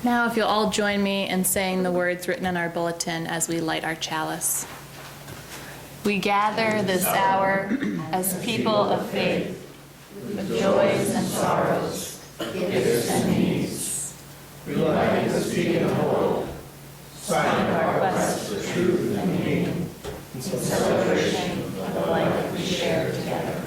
Now, if you'll all join me in saying the words written in our bulletin as we light our chalice. We gather this hour as people of faith, with joys and sorrows, gifts and needs, relighting the beacon of hope, signing our quest for truth and meaning, in celebration of the life we share together.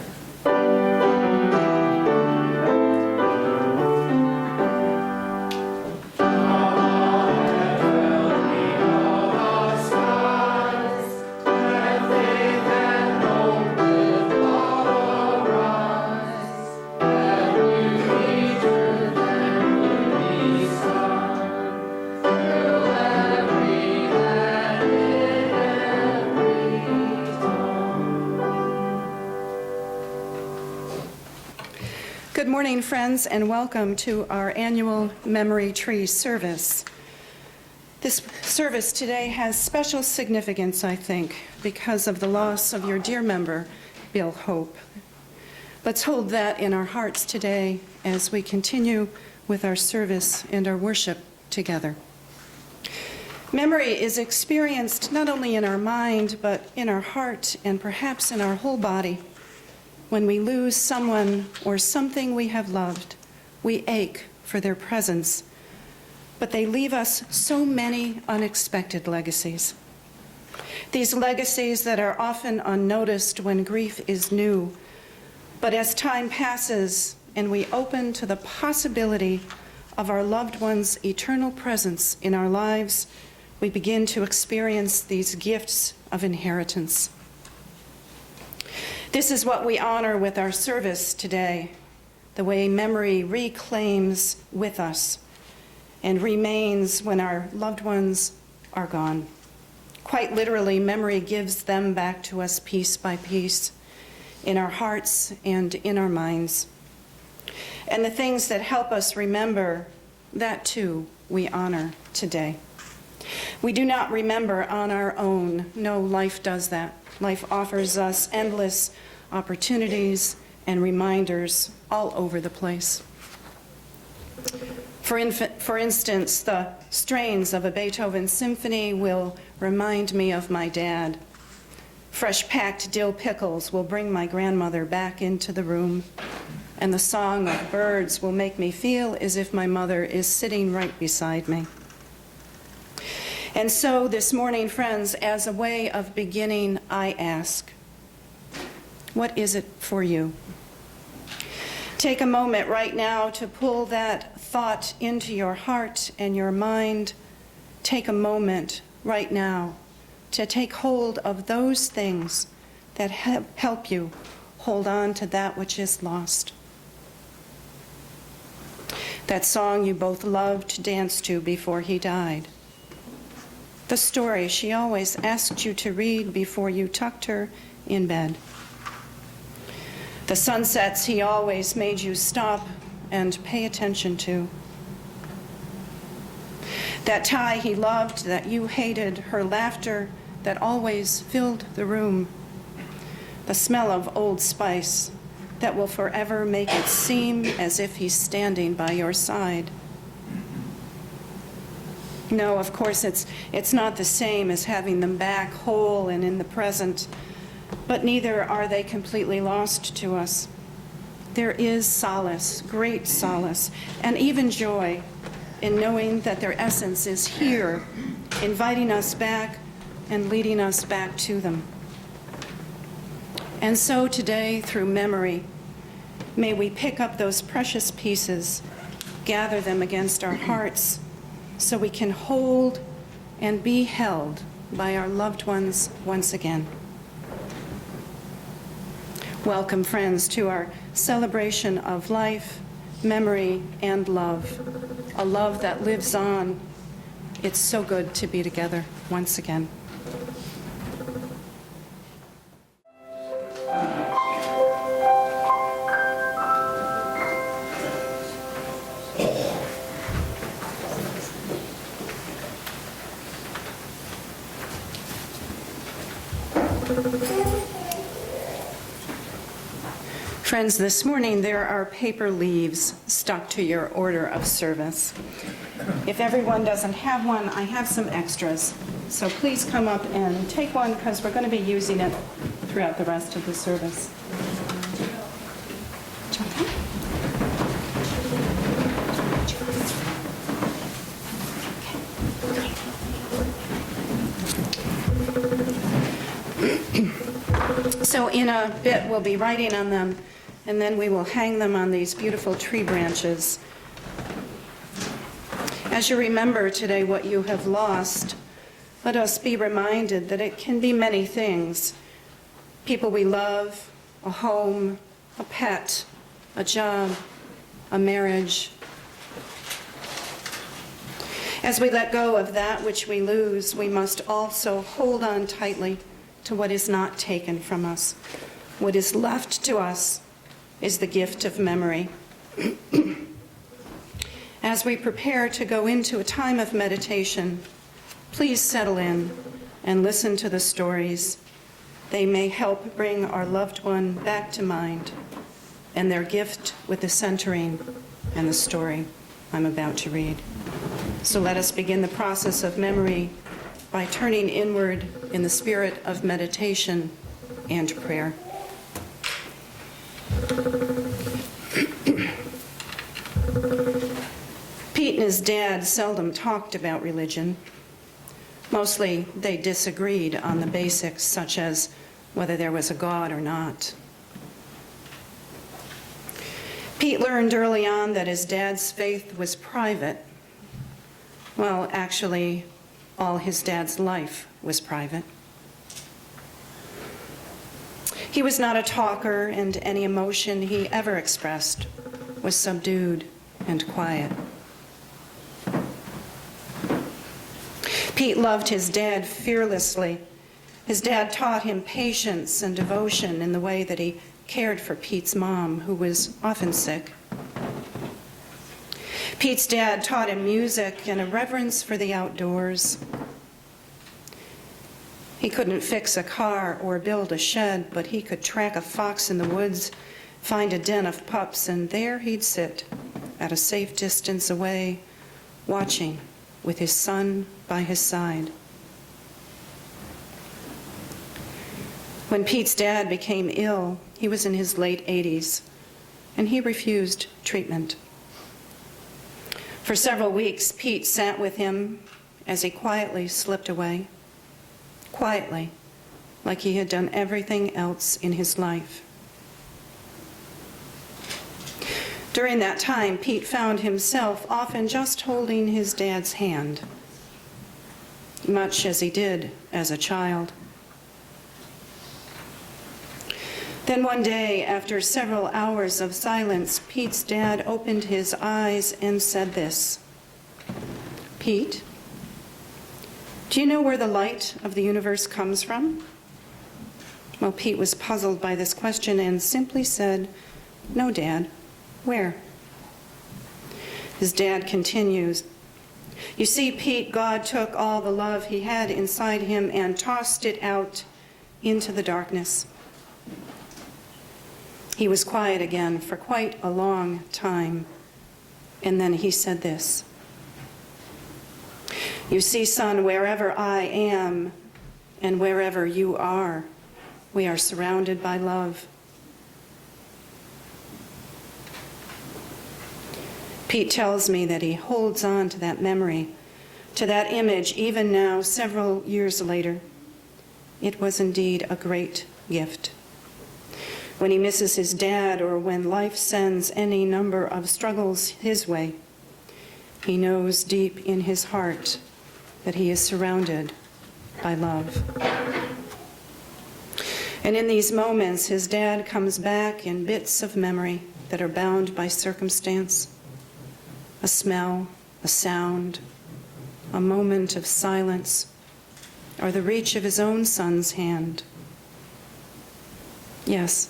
Good morning, friends, and welcome to our annual Memory Tree service. This service today has special significance, I think, because of the loss of your dear member, Bill Hope. Let's hold that in our hearts today as we continue with our service and our worship together. Memory is experienced not only in our mind, but in our heart and perhaps in our whole body. When we lose someone or something we have loved, we ache for their presence, but they leave us so many unexpected legacies. These legacies that are often unnoticed when grief is new, but as time passes and we open to the possibility of our loved one's eternal presence in our lives, we begin to experience these gifts of inheritance. This is what we honor with our service today, the way memory reclaims with us and remains when our loved ones are gone. Quite literally, memory gives them back to us piece by piece in our hearts and in our minds. And the things that help us remember, that too we honor today. We do not remember on our own. No, life does that. Life offers us endless opportunities and reminders all over the place. For instance, the strains of a Beethoven symphony will remind me of my dad. Fresh packed dill pickles will bring my grandmother back into the room, and the song of birds will make me feel as if my mother is sitting right beside me. And so this morning, friends, as a way of beginning, I ask, what is it for you? Take a moment right now to pull that thought into your heart and your mind. Take a moment right now to take hold of those things that help you hold on to that which is lost. That song you both loved to dance to before he died. The story she always asked you to read before you tucked her in bed. The sunsets he always made you stop and pay attention to. That tie he loved that you hated, her laughter that always filled the room. The smell of Old Spice that will forever make it seem as if he's standing by your side. No, of course, it's not the same as having them back whole and in the present, but neither are they completely lost to us. There is solace, great solace, and even joy in knowing that their essence is here, inviting us back and leading us back to them. And so today, through memory, may we pick up those precious pieces, gather them against our hearts, so we can hold and be held by our loved ones once again. Welcome, friends, to our celebration of life, memory, and love, a love that lives on. It's so good to be together once again. Friends, this morning there are paper leaves stuck to your order of service. If everyone doesn't have one, I have some extras. So please come up and take one because we're going to be using it throughout the rest of the service. So in a bit, we'll be writing on them, and then we will hang them on these beautiful tree branches. As you remember today what you have lost, let us be reminded that it can be many things. People we love, a home, a pet, a job, a marriage. As we let go of that which we lose, we must also hold on tightly to what is not taken from us. What is left to us is the gift of memory. As we prepare to go into a time of meditation, please settle in and listen to the stories. They may help bring our loved one back to mind and their gift with the centering and the story I'm about to read. So let us begin the process of memory by turning inward in the spirit of meditation and prayer. Pete and his dad seldom talked about religion. Mostly they disagreed on the basics, such as whether there was a God or not. Pete learned early on that his dad's faith was private. Well, actually, all his dad's life was private. He was not a talker, and any emotion he ever expressed was subdued and quiet. Pete loved his dad fearlessly. His dad taught him patience and devotion in the way that he cared for Pete's mom, who was often sick. Pete's dad taught him music and a reverence for the outdoors. He couldn't fix a car or build a shed, but he could track a fox in the woods, find a den of pups, and there he'd sit at a safe distance away, watching with his son by his side. When Pete's dad became ill, he was in his late 80s, and he refused treatment. For several weeks, Pete sat with him as he quietly slipped away, quietly, like he had done everything else in his life. During that time, Pete found himself often just holding his dad's hand, much as he did as a child. Then one day, after several hours of silence, Pete's dad opened his eyes and said this, "Pete, do you know where the light of the universe comes from?" Well, Pete was puzzled by this question and simply said, "No, Dad. Where?" His dad continues, "You see, Pete, God took all the love he had inside him and tossed it out into the darkness." He was quiet again for quite a long time, and then he said this, "You see, son, wherever I am and wherever you are, we are surrounded by love." Pete tells me that he holds on to that memory, to that image, even now, several years later. It was indeed a great gift. When he misses his dad or when life sends any number of struggles his way, he knows deep in his heart that he is surrounded by love. And in these moments, his dad comes back in bits of memory that are bound by circumstance, a smell, a sound, a moment of silence, or the reach of his own son's hand. Yes,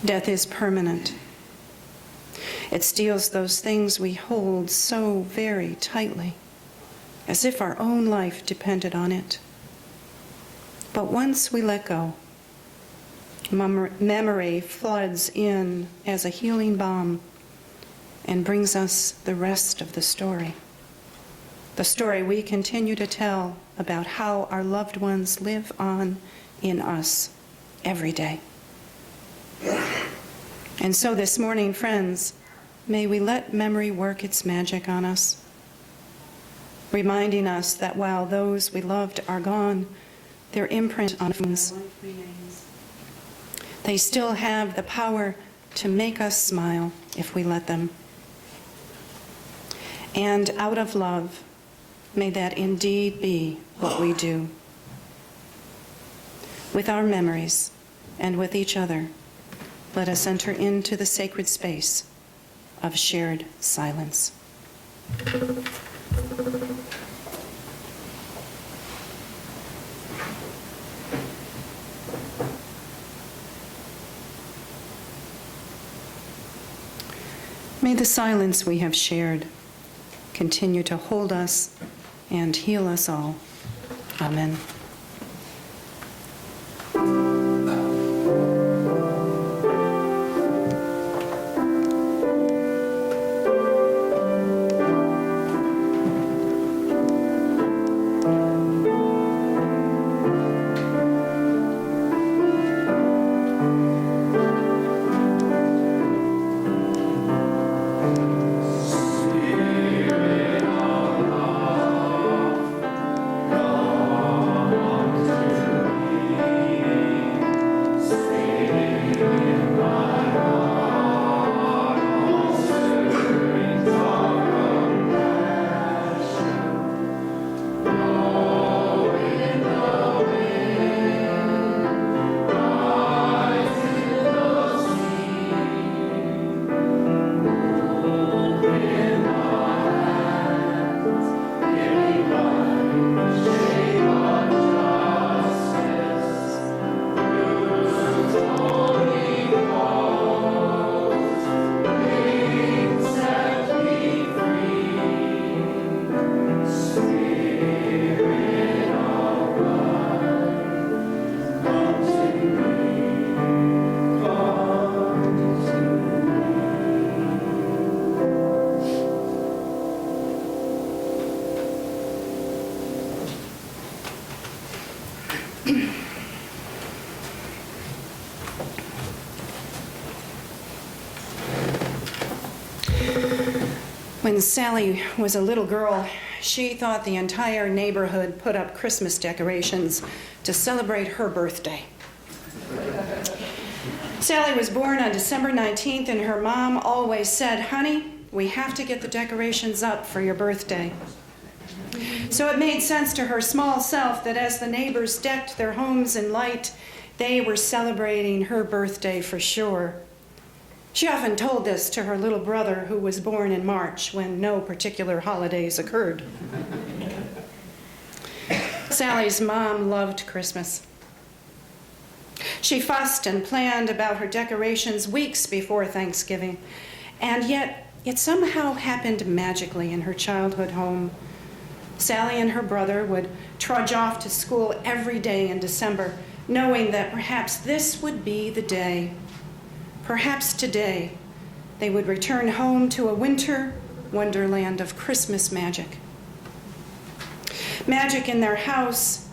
death is permanent. It steals those things we hold so very tightly, as if our own life depended on it. But once we let go, memory floods in as a healing balm, and brings us the rest of the story we continue to tell about how our loved ones live on in us every day. And so this morning, friends, may we let memory work its magic on us, reminding us that while those we loved are gone, their imprint on us remains. They still have the power to make us smile if we let them. And out of love, may that indeed be what we do. With our memories and with each other, let us enter into the sacred space of shared silence. May the silence we have shared continue to hold us and heal us all. Amen. When Sally was a little girl, she thought the entire neighborhood put up Christmas decorations to celebrate her birthday. Sally was born on December 19th, and her mom always said, "Honey, we have to get the decorations up for your birthday." So it made sense to her small self that as the neighbors decked their homes in light, they were celebrating her birthday for sure. She often told this to her little brother, who was born in March when no particular holidays occurred. Sally's mom loved Christmas. She fussed and planned about her decorations weeks before Thanksgiving, and yet it somehow happened magically in her childhood home. Sally and her brother would trudge off to school every day in December, knowing that perhaps this would be the day. Perhaps today they would return home to a winter wonderland of Christmas magic. Magic in their house,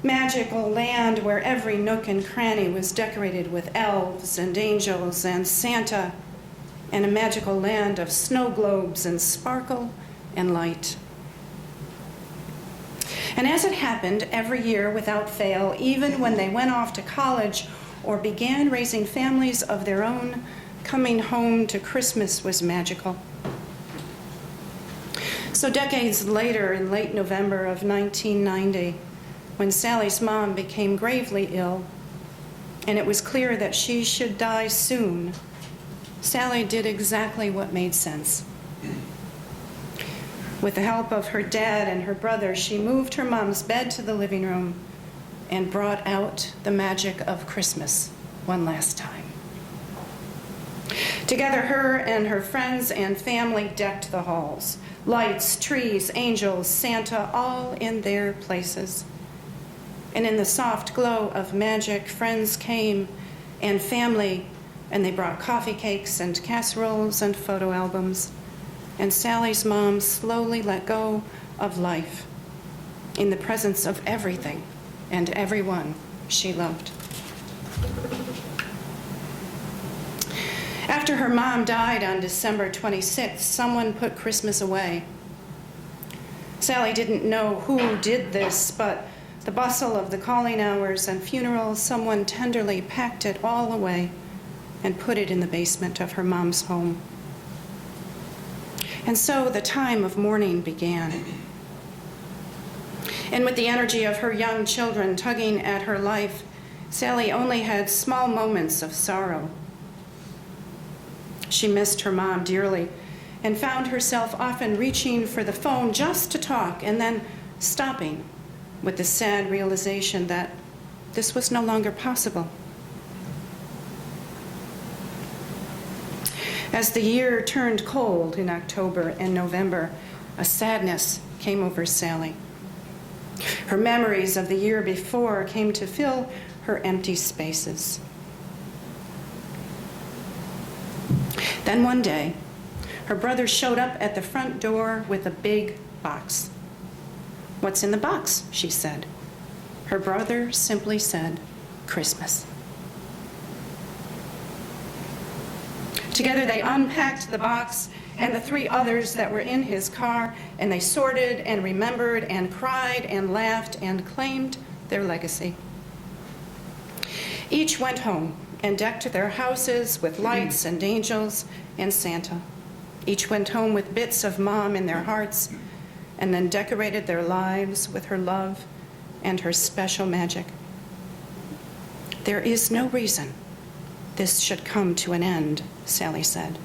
magical land where every nook and cranny was decorated with elves and angels and Santa, and a magical land of snow globes and sparkle and light. And as it happened every year without fail, even when they went off to college or began raising families of their own, coming home to Christmas was magical. So decades later, in late November of 1990, when Sally's mom became gravely ill, and it was clear that she should die soon, Sally did exactly what made sense. With the help of her dad and her brother, she moved her mom's bed to the living room and brought out the magic of Christmas one last time. Together, her and her friends and family decked the halls. Lights, trees, angels, Santa, all in their places. And in the soft glow of magic, friends came and family and they brought coffee cakes and casseroles and photo albums. And Sally's mom slowly let go of life in the presence of everything and everyone she loved. After her mom died on December 26th, someone put Christmas away. Sally didn't know who did this, but the bustle of the calling hours and funerals, someone tenderly packed it all away and put it in the basement of her mom's home. And so the time of mourning began. And with the energy of her young children tugging at her life, Sally only had small moments of sorrow. She missed her mom dearly and found herself often reaching for the phone just to talk and then stopping with the sad realization that this was no longer possible. As the year turned cold in October and November, a sadness came over Sally. Her memories of the year before came to fill her empty spaces. Then one day, her brother showed up at the front door with a big box. "What's in the box?" she said. Her brother simply said, "Christmas." Together they unpacked the box and the 3 others that were in his car, and they sorted and remembered and cried and laughed and claimed their legacy. Each went home and decked their houses with lights and angels and Santa. Each went home with bits of mom in their hearts and then decorated their lives with her love and her special magic. There is no reason this should come to an end, Sally said.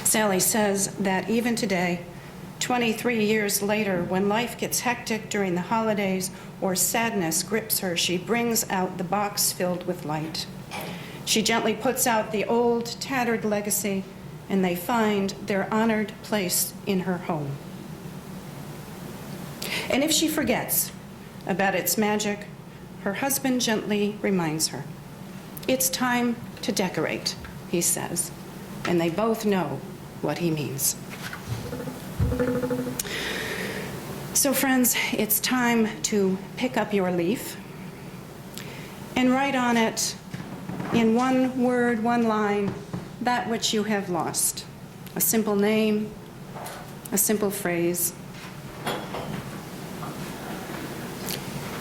Sally says that even today, 23 years later, when life gets hectic during the holidays or sadness grips her, she brings out the box filled with light. She gently puts out the old, tattered legacy, and they find their honored place in her home. And if she forgets about its magic, her husband gently reminds her. "It's time to decorate," he says, and they both know what he means. So friends, it's time to pick up your leaf and write on it in one word, one line, that which you have lost. A simple name, a simple phrase.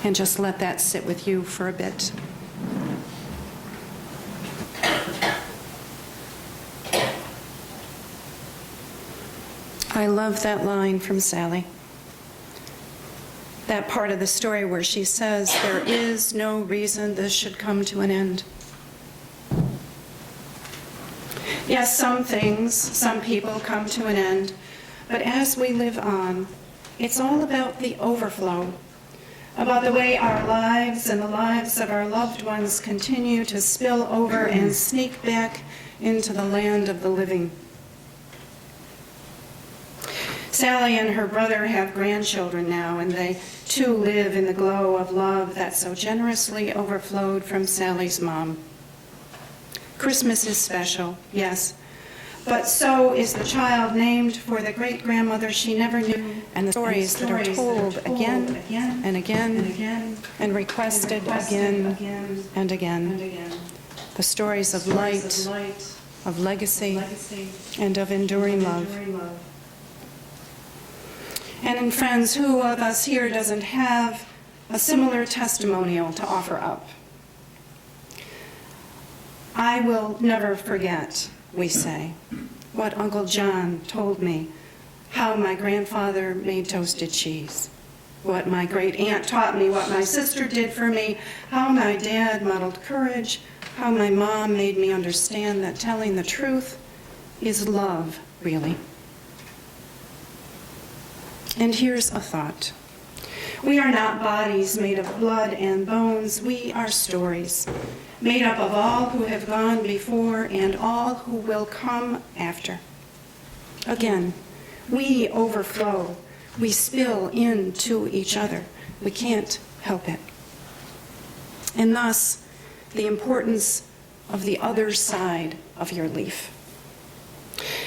And just let that sit with you for a bit. I love that line from Sally. That part of the story where she says, "There is no reason this should come to an end." Yes, some things, some people come to an end, but as we live on, it's all about the overflow, about the way our lives and the lives of our loved ones continue to spill over and sneak back into the land of the living. Sally and her brother have grandchildren now, and they too live in the glow of love that so generously overflowed from Sally's mom. Christmas is special, yes, but so is the child named for the great-grandmother she never knew, and the stories that are told again and again and requested again and again. The stories of light, of legacy, and of enduring love. And friends, who of us here doesn't have a similar testimonial to offer up? I will never forget, we say, what Uncle John told me, how my grandfather made toasted cheese, what my great aunt taught me, what my sister did for me, how my dad modeled courage, how my mom made me understand that telling the truth is love, really. And here's a thought. We are not bodies made of blood and bones. We are stories made up of all who have gone before and all who will come after. Again, we overflow. We spill into each other. We can't help it. And thus, the importance of the other side of your leaf.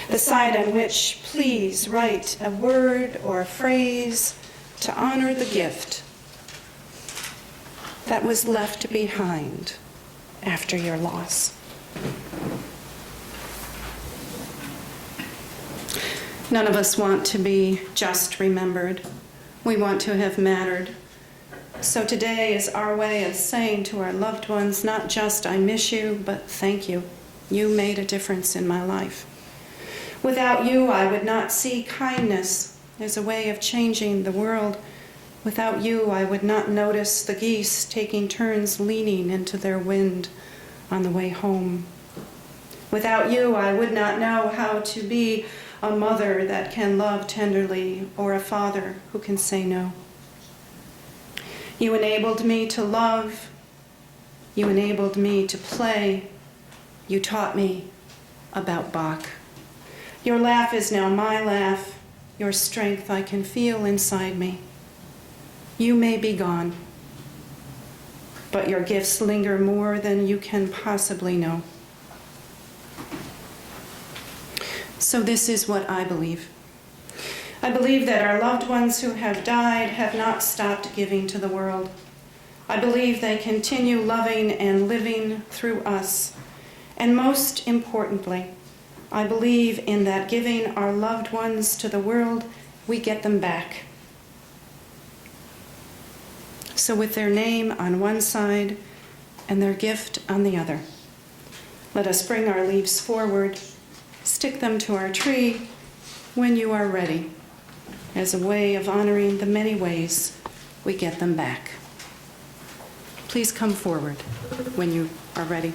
The side on which, please write a word or a phrase to honor the gift that was left behind after your loss. None of us want to be just remembered. We want to have mattered. So today is our way of saying to our loved ones, not just I miss you, but thank you. You made a difference in my life. Without you, I would not see kindness as a way of changing the world. Without you, I would not notice the geese taking turns leaning into their wind on the way home. Without you, I would not know how to be a mother that can love tenderly or a father who can say no. You enabled me to love. You enabled me to play. You taught me about Bach. Your laugh is now my laugh. Your strength I can feel inside me. You may be gone, but your gifts linger more than you can possibly know. So this is what I believe. I believe that our loved ones who have died have not stopped giving to the world. I believe they continue loving and living through us. And most importantly, I believe in that giving our loved ones to the world, we get them back. So with their name on one side and their gift on the other, let us bring our leaves forward, stick them to our tree when you are ready, as a way of honoring the many ways we get them back. Please come forward when you are ready.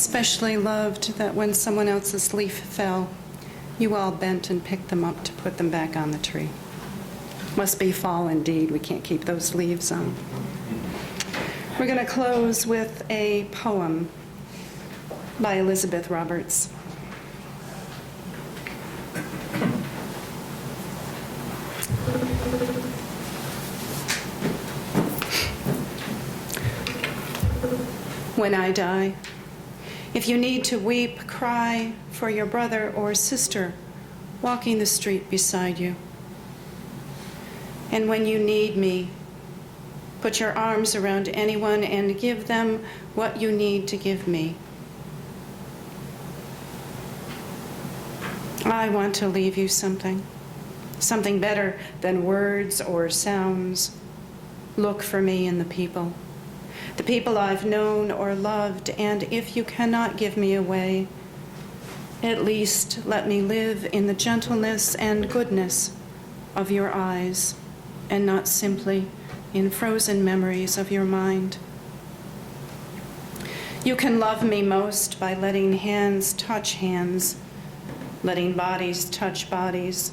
especially loved that when someone else's leaf fell, you all bent and picked them up to put them back on the tree. Must be fall indeed. We can't keep those leaves on. We're going to close with a poem by Elizabeth Roberts. When I die, if you need to weep, cry for your brother or sister walking the street beside you. And when you need me, put your arms around anyone and give them what you need to give me. I want to leave you something better than words or sounds. Look for me in the people I've known or loved, and if you cannot give me away, at least let me live in the gentleness and goodness of your eyes, and not simply in frozen memories of your mind. You can love me most by letting hands touch hands, letting bodies touch bodies,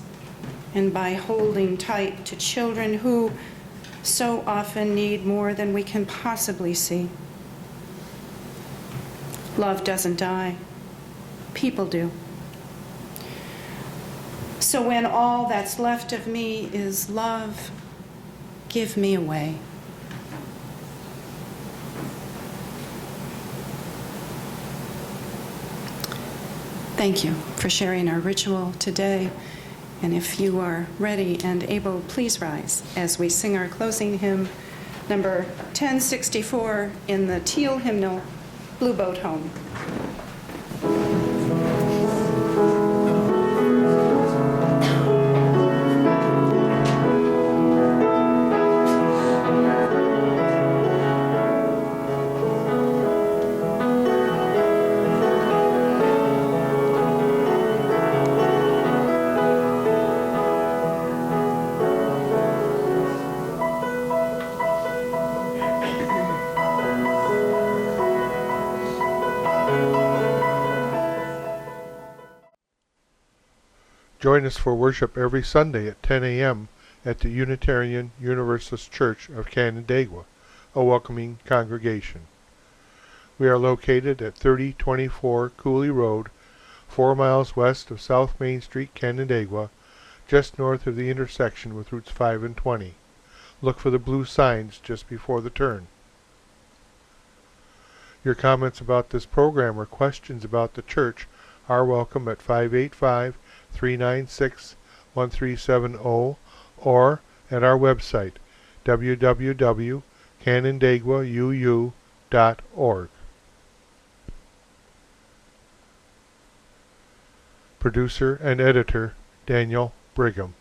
and by holding tight to children who so often need more than we can possibly see. Love doesn't die. People do. So when all that's left of me is love, give me away. Thank you for sharing our ritual today. And if you are ready and able, please rise as we sing our closing hymn, number 1064 in the Teal hymnal, Blue Boat Home. Join us for worship every Sunday at 10 a.m. at the Unitarian Universalist Church of Canandaigua, a welcoming congregation. We are located at 3024 Cooley Road, 4 miles west of South Main Street, Canandaigua, just north of the intersection with Routes 5 and 20. Look for the blue signs just before the turn. Your comments about this program or questions about the church are welcome at 585-396-1370 or at our website, www.canandaiguauu.org. Producer and editor, Daniel Brigham.